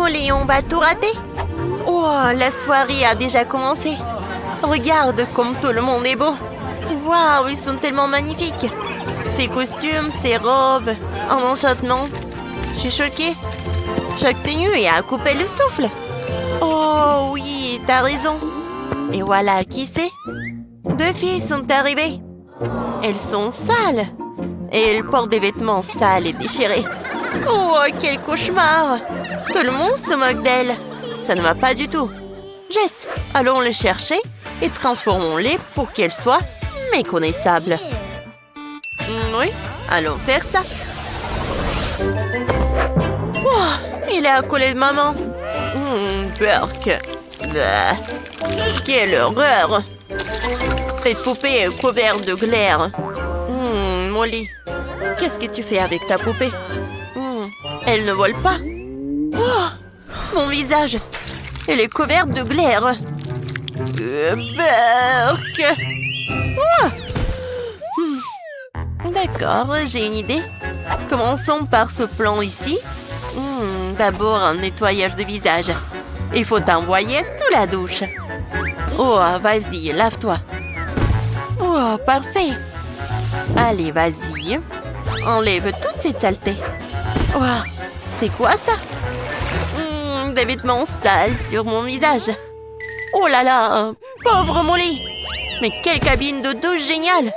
Molly, on va tout rater. Oh, la soirée a déjà commencé. Regarde comme tout le monde est beau. Waouh, ils sont tellement magnifiques. Ces costumes, ces robes, un enchantement. Je suis choquée. Chaque tenue est à couper le souffle. Oh oui, t'as raison. Et voilà, qui c'est? 2 filles sont arrivées. Elles sont sales. Et elles portent des vêtements sales et déchirés. Oh, quel cauchemar! Tout le monde se moque d'elles. Ça ne va pas du tout. Jess, allons les chercher et transformons-les pour qu'elles soient méconnaissables. Oui, allons faire ça. Oh, il est à côté de maman. Burk. Quelle horreur! Cette poupée est couverte de glaire. Molly, qu'est-ce que tu fais avec ta poupée? Elle ne vole pas. Oh, mon visage, elle est couverte de glaire. Burk. D'accord, j'ai une idée. Commençons par ce plan ici. D'abord un nettoyage de visage. Il faut t'envoyer sous la douche. Oh, vas-y, lave-toi. Oh, parfait. Allez, vas-y. Enlève toute cette saleté. Oh, c'est quoi ça? Des vêtements sales sur mon visage. Oh là là, pauvre Molly. Mais quelle cabine de douche géniale.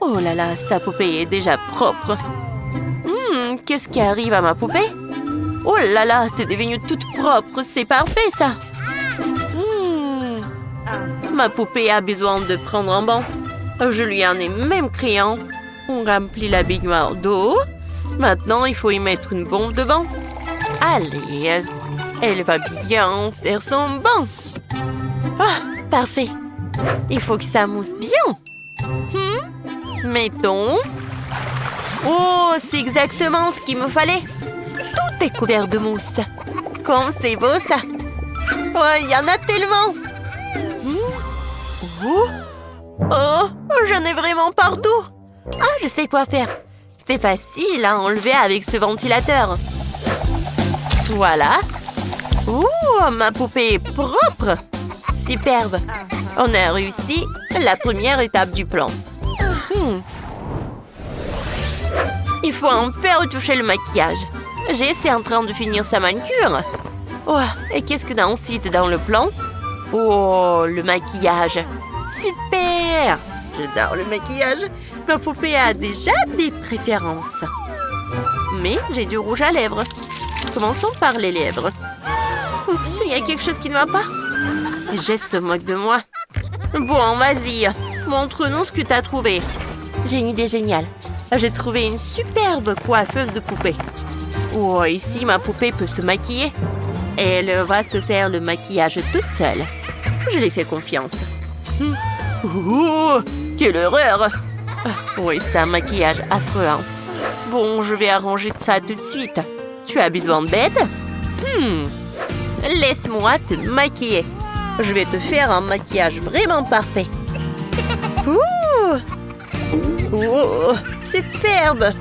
Oh là là, sa poupée est déjà propre. Qu'est-ce qui arrive à ma poupée? Oh là là, t'es devenue toute propre, c'est parfait ça. Ma poupée a besoin de prendre un bain. Je lui en ai même créé un. On remplit la baignoire d'eau. Maintenant, il faut y mettre une bombe de bain. Allez, elle va bien faire son bain. Ah, parfait. Il faut que ça mousse bien. Mettons. Oh, c'est exactement ce qu'il me fallait. Tout est couvert de mousse. Comme c'est beau ça. Oh, il y en a tellement. Oh, j'en ai vraiment partout. Ah, je sais quoi faire. C'était facile à enlever avec ce ventilateur. Voilà. Oh, ma poupée est propre. Superbe. On a réussi la première étape du plan. Il faut un peu retoucher le maquillage. Jess est en train de finir sa manucure. Oh, et qu'est-ce que t'as ensuite dans le plan? Oh, le maquillage. Super! J'adore le maquillage. Ma poupée a déjà des préférences. Mais j'ai du rouge à lèvres. Commençons par les lèvres. Oups, il y a quelque chose qui ne va pas. Jess se moque de moi. Bon, vas-y. Montre-nous ce que tu as trouvé. J'ai une idée géniale. J'ai trouvé une superbe coiffeuse de poupée. Oh, ici, ma poupée peut se maquiller. Elle va se faire le maquillage toute seule. Je lui fais confiance. Oh, quelle horreur! Oui, c'est un maquillage affreux. Bon, je vais arranger ça tout de suite. Tu as besoin d'aide? Laisse-moi te maquiller. Je vais te faire un maquillage vraiment parfait. Oh, superbe!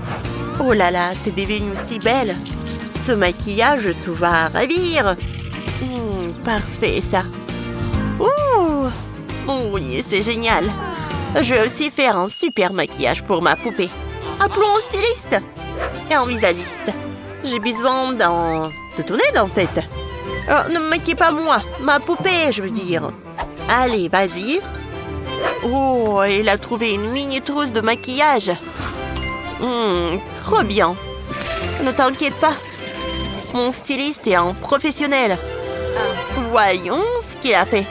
Oh là là, t'es devenue si belle. Ce maquillage te va ravir. Parfait, ça. Oui, c'est génial. Je vais aussi faire un super maquillage pour ma poupée. Appelons un styliste et un visagiste. J'ai besoin de ton aide, en fait. Oh, ne me maquille pas moi, ma poupée, je veux dire. Allez, vas-y. Oh, elle a trouvé une mini trousse de maquillage. Trop bien. Ne t'inquiète pas. Mon styliste est un professionnel. Voyons ce qu'il a fait.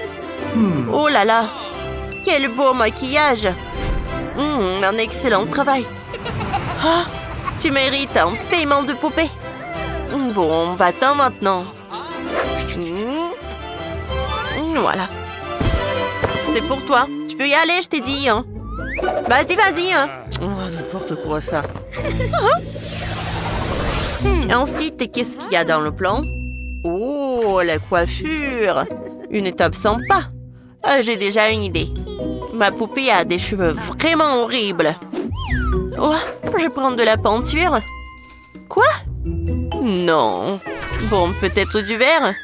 Oh là là. Quel beau maquillage. Un excellent travail. Ah, tu mérites un paiement de poupée. Bon, va-t'en maintenant. Voilà. C'est pour toi. Tu peux y aller, je t'ai dit. Vas-y, vas-y. Oh, n'importe quoi, ça. Ensuite, qu'est-ce qu'il y a dans le plan? Oh, la coiffure. Une étape sympa. J'ai déjà une idée. Ma poupée a des cheveux vraiment horribles. Oh, je prends de la peinture. Quoi? Non. Bon, peut-être du vert?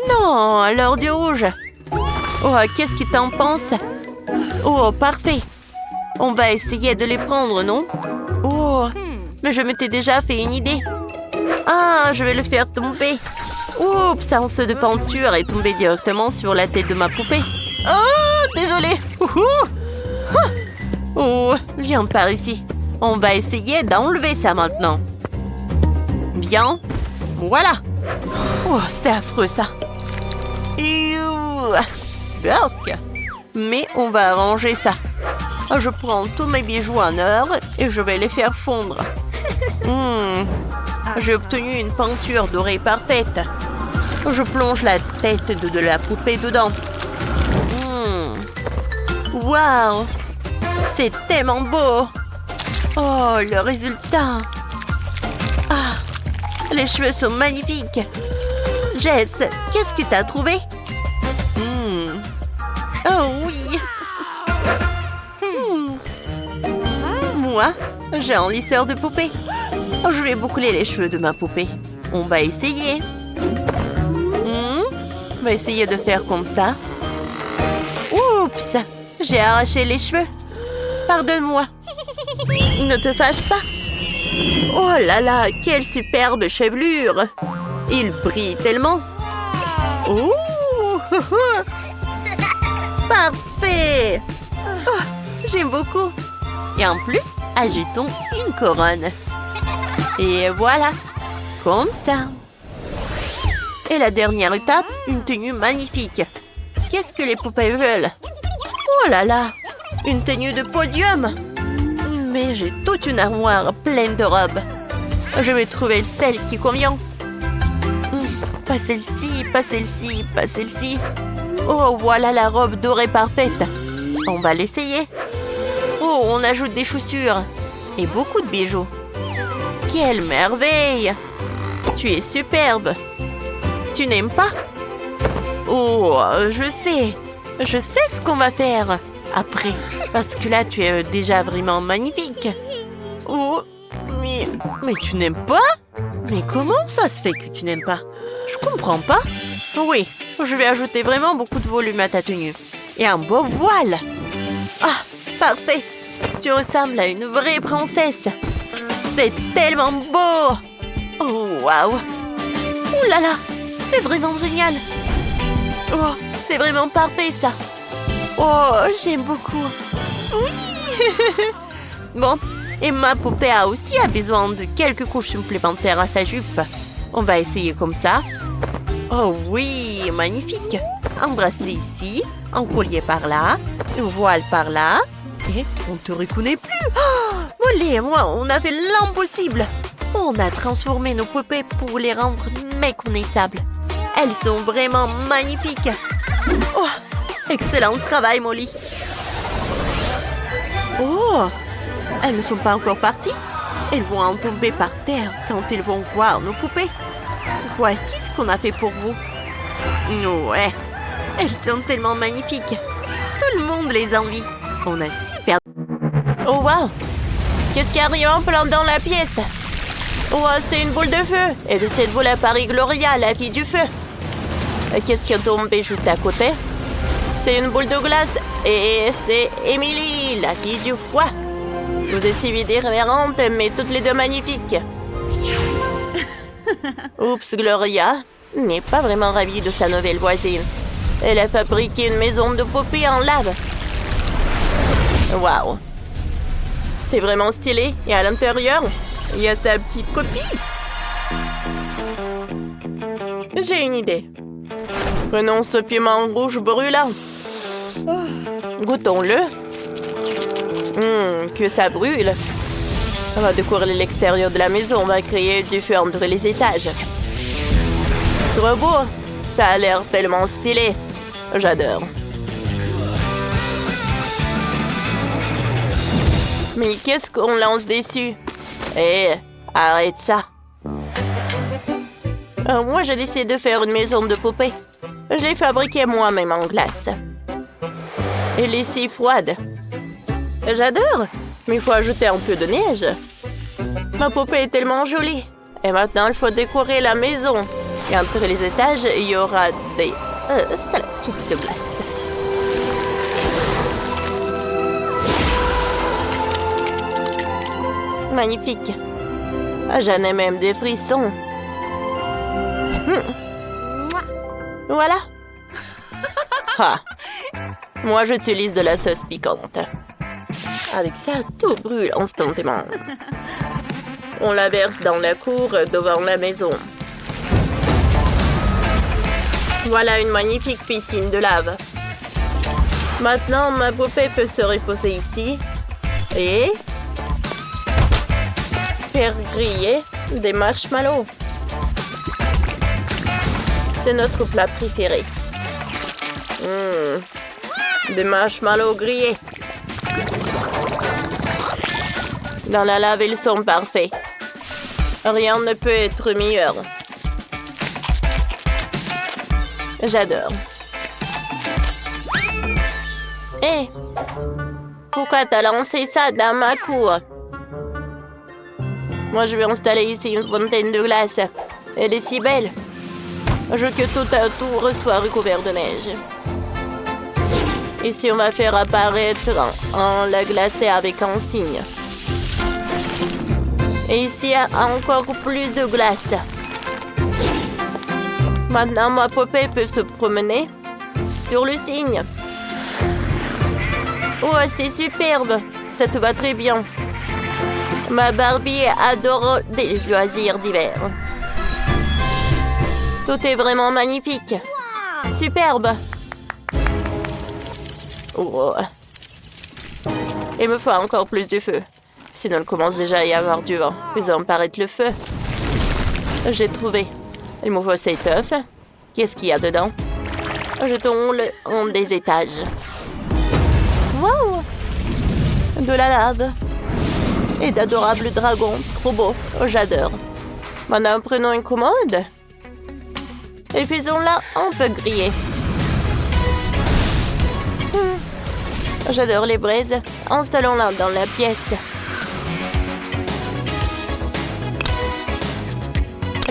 Non, alors du rouge. Oh, qu'est-ce que t'en penses? Oh, parfait. On va essayer de les prendre, non? Oh, mais je m'étais déjà fait une idée. Ah, je vais le faire tomber. Oups, un seau de peinture est tombé directement sur la tête de ma poupée. Oh, désolé. Oh, viens par ici. On va essayer d'enlever ça maintenant. Bien. Voilà. Oh, c'est affreux ça. Bloc. Mais on va arranger ça. Je prends tous mes bijoux en or et je vais les faire fondre. J'ai obtenu une peinture dorée parfaite. Je plonge la tête de la poupée dedans. Waouh! C'est tellement beau! Oh, le résultat! Ah, les cheveux sont magnifiques! Jess, qu'est-ce que t'as trouvé? Oh oui! Moi, j'ai un lisseur de poupée. Je vais boucler les cheveux de ma poupée. On va essayer. On va essayer de faire comme ça. Oups! J'ai arraché les cheveux. Pardonne-moi. Ne te fâche pas. Oh là là, quelle superbe chevelure. Il brille tellement. Oh, parfait. Oh, j'aime beaucoup. Et en plus, ajoutons une couronne. Et voilà, comme ça. Et la dernière étape, une tenue magnifique. Qu'est-ce que les poupées veulent? Oh là là, une tenue de podium. Mais j'ai toute une armoire pleine de robes. Je vais trouver celle qui convient. Pas celle-ci, pas celle-ci, pas celle-ci. Oh, voilà la robe dorée parfaite. On va l'essayer. Oh, on ajoute des chaussures. Et beaucoup de bijoux. Quelle merveille! Tu es superbe. Tu n'aimes pas? Oh, je sais. Je sais ce qu'on va faire après. Parce que là, tu es déjà vraiment magnifique. Oh, mais tu n'aimes pas? Mais comment ça se fait que tu n'aimes pas? Je comprends pas. Oui, je vais ajouter vraiment beaucoup de volume à ta tenue. Et un beau voile. Ah, parfait. Tu ressembles à une vraie princesse. C'est tellement beau. Oh, waouh. Ouh là là, c'est vraiment génial. Oh, c'est vraiment parfait ça. Oh, j'aime beaucoup. Oui. Bon, et ma poupée a aussi besoin de quelques couches supplémentaires à sa jupe. On va essayer comme ça. Oh oui, magnifique. Un bracelet ici, un collier par là, un voile par là. Et on ne te reconnaît plus. Oh, Molly et moi, on a fait l'impossible. On a transformé nos poupées pour les rendre méconnaissables. Elles sont vraiment magnifiques. Oh, excellent travail, Molly. Oh, elles ne sont pas encore parties. Elles vont en tomber par terre quand elles vont voir nos poupées. Voici ce qu'on a fait pour vous. Ouais, elles sont tellement magnifiques. Tout le monde les envie. On a super... Oh, wow! Qu'est-ce qui arrive en plein dans la pièce? Oh, c'est une boule de feu. Et de cette boule apparaît Gloria, la fille du feu. Qu'est-ce qui est tombé juste à côté? C'est une boule de glace. Et c'est Emily, la fille du froid. Vous êtes si différentes, mais toutes les deux magnifiques. Oups, Gloria n'est pas vraiment ravie de sa nouvelle voisine. Elle a fabriqué une maison de poupées en lave. Waouh! C'est vraiment stylé. Et à l'intérieur, il y a sa petite copie. J'ai une idée. Prenons ce piment rouge brûlant. Goûtons-le. Que ça brûle. On va décorer l'extérieur de la maison. On va créer du feu entre les étages. Trop beau. Ça a l'air tellement stylé. J'adore. Mais qu'est-ce qu'on lance dessus? Arrête ça. Moi, j'ai décidé de faire une maison de poupées. Je l'ai fabriquée moi-même en glace. Elle est si froide. J'adore, mais il faut ajouter un peu de neige. Ma poupée est tellement jolie. Et maintenant, il faut décorer la maison. Et entre les étages, il y aura des stalactites de glace. Magnifique. J'en ai même des frissons. Voilà. Ah. Moi, j'utilise de la sauce piquante. Avec ça, tout brûle instantanément. On la verse dans la cour devant la maison. Voilà une magnifique piscine de lave. Maintenant, ma poupée peut se reposer ici et faire griller des marshmallows. C'est notre plat préféré. Des marshmallows grillés. Dans la lave, ils sont parfaits. Rien ne peut être meilleur. J'adore. Hé! Pourquoi t'as lancé ça dans ma cour? Moi, je vais installer ici une fontaine de glace. Elle est si belle. Je veux que tout autour soit recouvert de neige. Ici, on va faire apparaître un lac glacé avec un signe. Et ici, il y a encore plus de glace. Maintenant, ma poupée peut se promener sur le signe. Oh, c'est superbe. Ça te va très bien. Ma Barbie adore des loisirs d'hiver. Tout est vraiment magnifique. Superbe. Oh. Il me faut encore plus de feu. Sinon, il commence déjà à y avoir du vent. Faisons paraître le feu. J'ai trouvé. Il me faut cet œuf. Qu'est-ce qu'il y a dedans? Jetons-le en des étages. Wow! De la lave. Et d'adorables dragons. Trop beau. J'adore. Maintenant, prenons une commode. Et faisons-la un peu griller. J'adore les braises. Installons-la dans la pièce.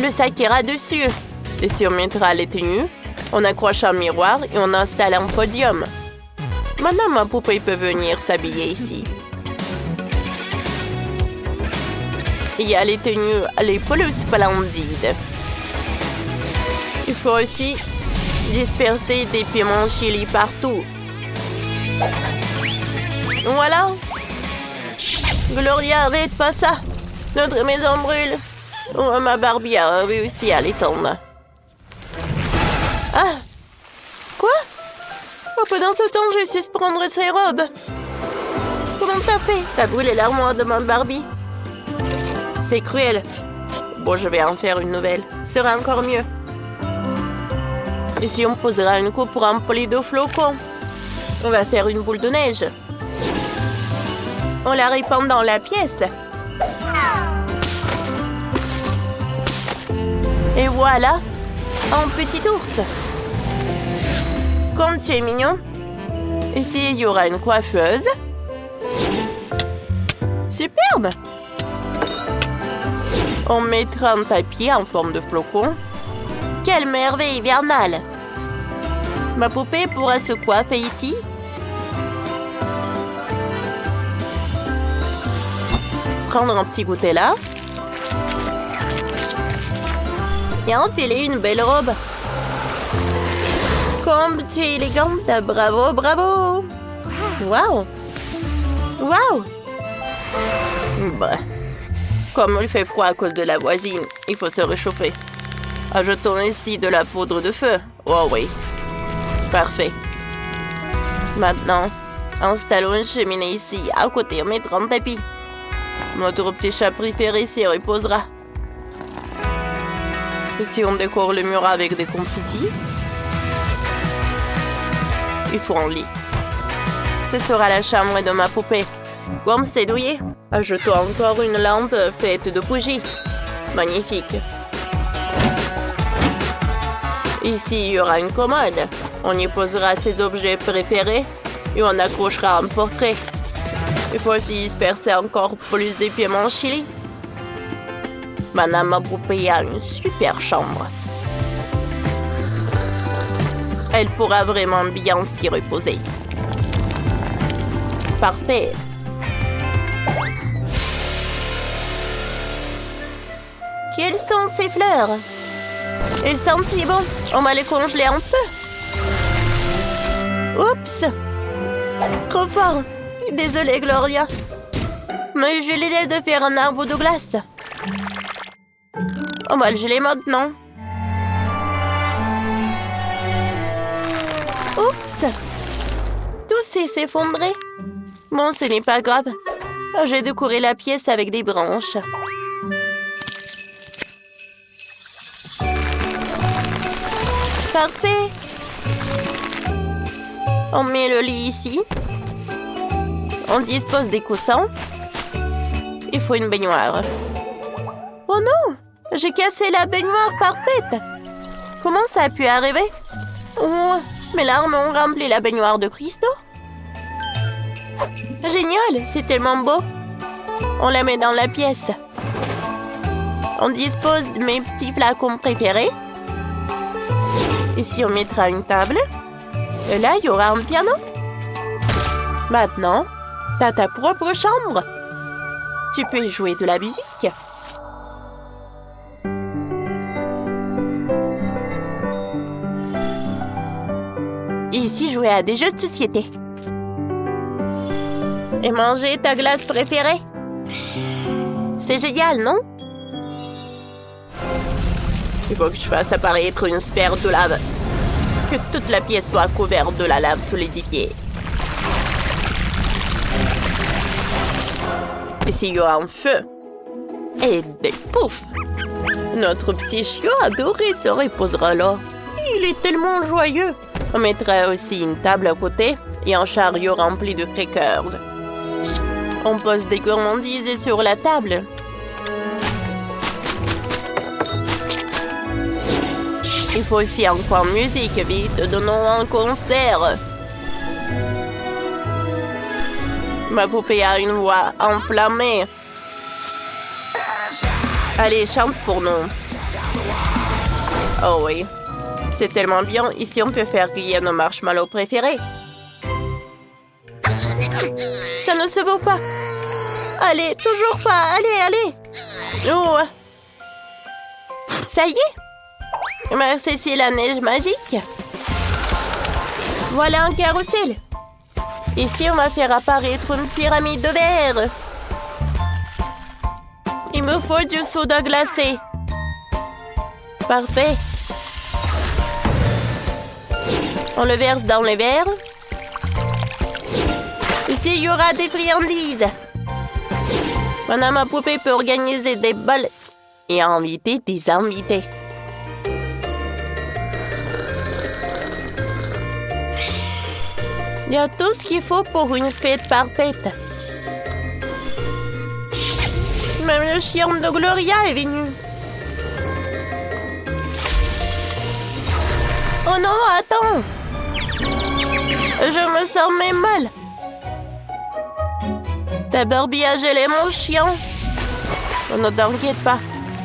Le sac ira dessus. Et si on mettra les tenues, on accroche un miroir et on installe un podium. Maintenant, ma poupée peut venir s'habiller ici. Il y a les tenues les plus splendides. Il faut aussi disperser des piments chili partout. Voilà. Gloria, arrête pas ça. Notre maison brûle. Oh, ma Barbie a réussi à l'étendre. Ah! Quoi? Oh, pendant ce temps, je suis prendre ses robes. Comment t'as fait? T'as brûlé l'armoire de ma Barbie. C'est cruel. Bon, je vais en faire une nouvelle. Ce sera encore mieux. Ici, on posera une coupe remplie de flocons. On va faire une boule de neige. On la répand dans la pièce. Et voilà, un petit ours. Comme tu es mignon. Ici, il y aura une coiffeuse. Superbe. On mettra un tapis en forme de flocon. Quelle merveille hivernale. Ma poupée pourra se coiffer ici. Prendre un petit goûter là. Et enfiler une belle robe. Comme tu es élégante, bravo, bravo. Waouh. Waouh. Bah. Comme il fait froid à cause de la voisine, il faut se réchauffer. Ajoutons ici de la poudre de feu. Oh oui. Parfait. Maintenant, installons une cheminée ici. À côté, on mettra un tapis. Notre petit chat préféré s'y reposera. Ici, on décore le mur avec des confettis. Il faut un lit. Ce sera la chambre de ma poupée. Comme c'est douillet, ajoutons encore une lampe faite de bougies. Magnifique. Ici, il y aura une commode. On y posera ses objets préférés et on accrochera un portrait. Il faut aussi disperser encore plus de piments chili. Madame Poupée a une super chambre. Elle pourra vraiment bien s'y reposer. Parfait. Quelles sont ces fleurs? Elles sentent si bon. On va les congeler un peu. Oups! Trop fort. Désolée, Gloria. Mais j'ai l'idée de faire un arbre de glace. On va le geler maintenant. Oups! Tout s'est effondré. Bon, ce n'est pas grave. J'ai décoré la pièce avec des branches. Parfait. On met le lit ici. On dispose des coussins. Il faut une baignoire. Oh non! J'ai cassé la baignoire parfaite. Comment ça a pu arriver? Oh, mes larmes ont rempli la baignoire de cristaux. Génial, c'est tellement beau. On la met dans la pièce. On dispose de mes petits flacons préférés. Ici, on mettra une table. Et là, il y aura un piano. Maintenant, tu as ta propre chambre. Tu peux jouer de la musique. Ici, jouer à des jeux de société. Et manger ta glace préférée. C'est génial, non? Il faut que je fasse apparaître une sphère de lave. Que toute la pièce soit couverte de la lave solidifiée. Ici, il y aura un feu. Et des poufs. Notre petit chiot adoré se reposera là. Il est tellement joyeux. On mettra aussi une table à côté et un chariot rempli de crackers. On pose des gourmandises sur la table. Il faut aussi un coin musique, vite, donnons un concert. Ma poupée a une voix enflammée. Allez, chante pour nous. Oh oui, c'est tellement bien. Ici, on peut faire cuire nos marshmallows préférés. Ça ne se vaut pas. Allez, toujours pas. Allez, allez. Oh. Ça y est. Merci, c'est la neige magique. Voilà un carrousel. Ici, on va faire apparaître une pyramide de verre. Il me faut du soda glacé. Parfait. On le verse dans les verres. Ici, il y aura des friandises. Madame Poupée peut organiser des balles et inviter des invités. Il y a tout ce qu'il faut pour une fête parfaite. Même le chien de Gloria est venu. Oh non, attends! Je me sens même mal. Ta Barbie a gelé mon chien. Oh, ne t'inquiète pas,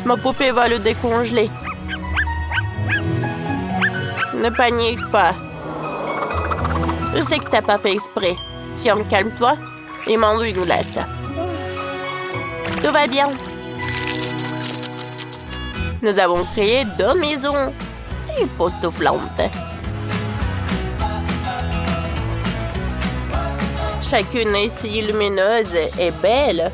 ma poupée va le décongeler. Ne panique pas. Je sais que t'as pas fait exprès. Tiens, calme-toi et mange une glace. Tout va bien. Nous avons créé 2 maisons époustouflantes. Chacune est si lumineuse et belle.